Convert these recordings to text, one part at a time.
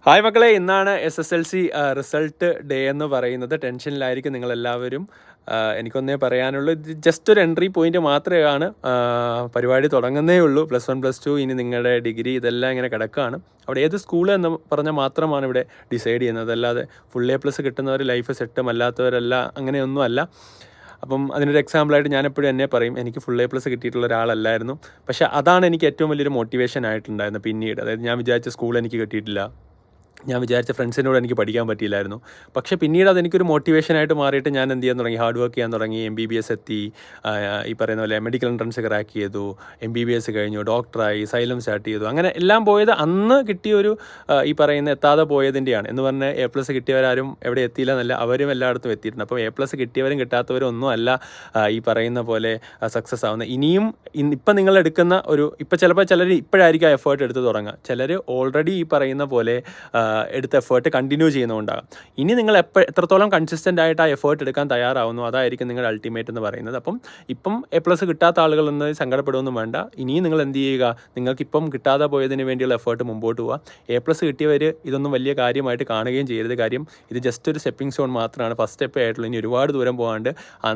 Hi മക്കളെ, ഇന്നാണ് SSLC result day എന്ന് പറയുന്നത്. ടെൻഷനിലായിരിക്കും നിങ്ങളെല്ലാവരും. എനിക്കൊന്നേ പറയാനുള്ളൂ, ഇത് ജസ്റ്റ് ഒരു എൻട്രി പോയിന്റ് മാത്രമാണ്. പരിപാടി തുടങ്ങുന്നേ ഉള്ളൂ. +1 +2 ഇനി നിങ്ങളുടെ ഡിഗ്രി ഇതെല്ലാം ഇങ്ങനെ കിടക്കുകയാണ്. അവിടെ ഏത് സ്കൂൾ എന്ന് പറഞ്ഞാൽ മാത്രമാണ് ഇവിടെ ഡിസൈഡ് ചെയ്യുന്നത്. അല്ലാതെ ഫുൾ A+ കിട്ടുന്നവർ ലൈഫ് സെറ്റും, അല്ലാത്തവരല്ല അങ്ങനെയൊന്നും അല്ല. അപ്പം അതിനൊരു എക്സാമ്പിളായിട്ട് ഞാനെപ്പോഴും എന്നെ പറയും, എനിക്ക് ഫുൾ A+ കിട്ടിയിട്ടുള്ള ഒരാളല്ലായിരുന്നു. പക്ഷേ അതാണ് എനിക്ക് ഏറ്റവും വലിയൊരു മോട്ടിവേഷൻ ആയിട്ടുണ്ടായിരുന്നത് പിന്നീട്. അതായത് ഞാൻ വിചാരിച്ച സ്കൂൾ എനിക്ക് കിട്ടിയിട്ടില്ല, ഞാൻ വിചാരിച്ച ഫ്രണ്ട്സിനോട് എനിക്ക് പഠിക്കാൻ പറ്റിയില്ലായിരുന്നു. പക്ഷേ പിന്നീട് അതെനിക്കൊരു മോട്ടിവേഷനായിട്ട് മാറിയിട്ട് ഞാൻ എന്ത് ചെയ്യാൻ തുടങ്ങി, ഹാർഡ് വർക്ക് ചെയ്യാൻ തുടങ്ങി. MBBS എത്തി, ഈ പറയുന്ന പോലെ മെഡിക്കൽ എൻട്രൻസ് ക്രാക്ക് ചെയ്തു, MBBS കഴിഞ്ഞു, ഡോക്ടറായി, സൈലം സ്റ്റാർട്ട് ചെയ്തു. അങ്ങനെ എല്ലാം പോയത് അന്ന് കിട്ടിയൊരു ഈ പറയുന്ന എത്താതെ പോയതിൻ്റെയാണ്. എന്ന് പറഞ്ഞാൽ A+ കിട്ടിയവരാരും എവിടെ എത്തിയില്ല എന്നല്ല, അവരും എല്ലായിടത്തും എത്തിയിട്ടുണ്ട്. അപ്പോൾ A+ കിട്ടിയവരും കിട്ടാത്തവരും ഒന്നും അല്ല ഈ പറയുന്ന പോലെ സക്സസ് ആവുന്നത്. ഇനിയും ഇപ്പം നിങ്ങൾ എടുക്കുന്ന ഇപ്പം ചിലപ്പോൾ ചിലർ ഇപ്പോഴായിരിക്കും ആ എഫേർട്ട് എടുത്ത് തുടങ്ങുക. ചിലർ ഓൾറെഡി ഈ പറയുന്ന പോലെ എടുത്ത എഫേർട്ട് കണ്ടിന്യൂ ചെയ്യുന്നുണ്ടാകും. ഇനി നിങ്ങൾ എത്രത്തോളം കൺസിസ്റ്റൻ്റ് ആയിട്ട് ആ എഫേർട്ട് എടുക്കാൻ തയ്യാറാവുന്നു, അതായിരിക്കും നിങ്ങളുടെ അൾട്ടിമേറ്റ് എന്ന് പറയുന്നത്. അപ്പം ഇപ്പം A+ കിട്ടാത്ത ആളുകളൊന്നും സങ്കടപ്പെടുകയൊന്നും വേണ്ട. ഇനിയും നിങ്ങൾ എന്ത് ചെയ്യുക, നിങ്ങൾക്കിപ്പം കിട്ടാതെ പോയതിന് വേണ്ടിയുള്ള എഫേർട്ട് മുമ്പോട്ട് പോവുക. A+ കിട്ടിയവർ ഇതൊന്നും വലിയ കാര്യമായിട്ട് കാണുകയും ചെയ്യരുത്. കാര്യം ഇത് ജസ്റ്റ് ഒരു സ്റ്റെപ്പിംഗ് സ്റ്റോൺ മാത്രമാണ്, ഫസ്റ്റ് സ്റ്റെപ്പേ ആയിട്ടുള്ളൂ. ഇനി ഒരുപാട് ദൂരം പോകാണ്ട്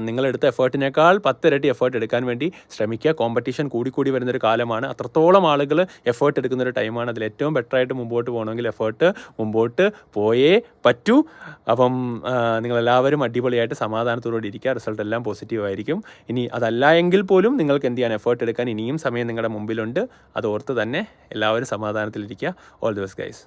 നിങ്ങളെടുത്ത എഫേർട്ടിനേക്കാൾ 10 ഇരട്ടി എഫേർട്ട് എടുക്കാൻ വേണ്ടി ശ്രമിക്കുക. കോമ്പറ്റീഷൻ കൂടി വരുന്നൊരു കാലമാണ്. അത്രത്തോളം ആളുകൾ എഫേർട്ട് എടുക്കുന്നൊരു ടൈമാണ്. അതിൽ ഏറ്റവും ബെറ്ററായിട്ട് മുമ്പോട്ട് പോകണമെങ്കിൽ എഫേർട്ട് മുമ്പോട്ട് പോയേ പറ്റൂ. അപ്പം നിങ്ങളെല്ലാവരും അടിപൊളിയായിട്ട് സമാധാനത്തോടുകൂടി ഇരിക്കുക. റിസൾട്ട് എല്ലാം പോസിറ്റീവ് ആയിരിക്കും. ഇനി അതല്ല എങ്കിൽ പോലും നിങ്ങൾക്ക് എന്ത് ചെയ്യാൻ, എഫേർട്ട് എടുക്കാൻ ഇനിയും സമയം നിങ്ങളുടെ മുമ്പിലുണ്ട്. അത് ഓർത്ത് തന്നെ എല്ലാവരും സമാധാനത്തിലിരിക്കുക. All the best guys.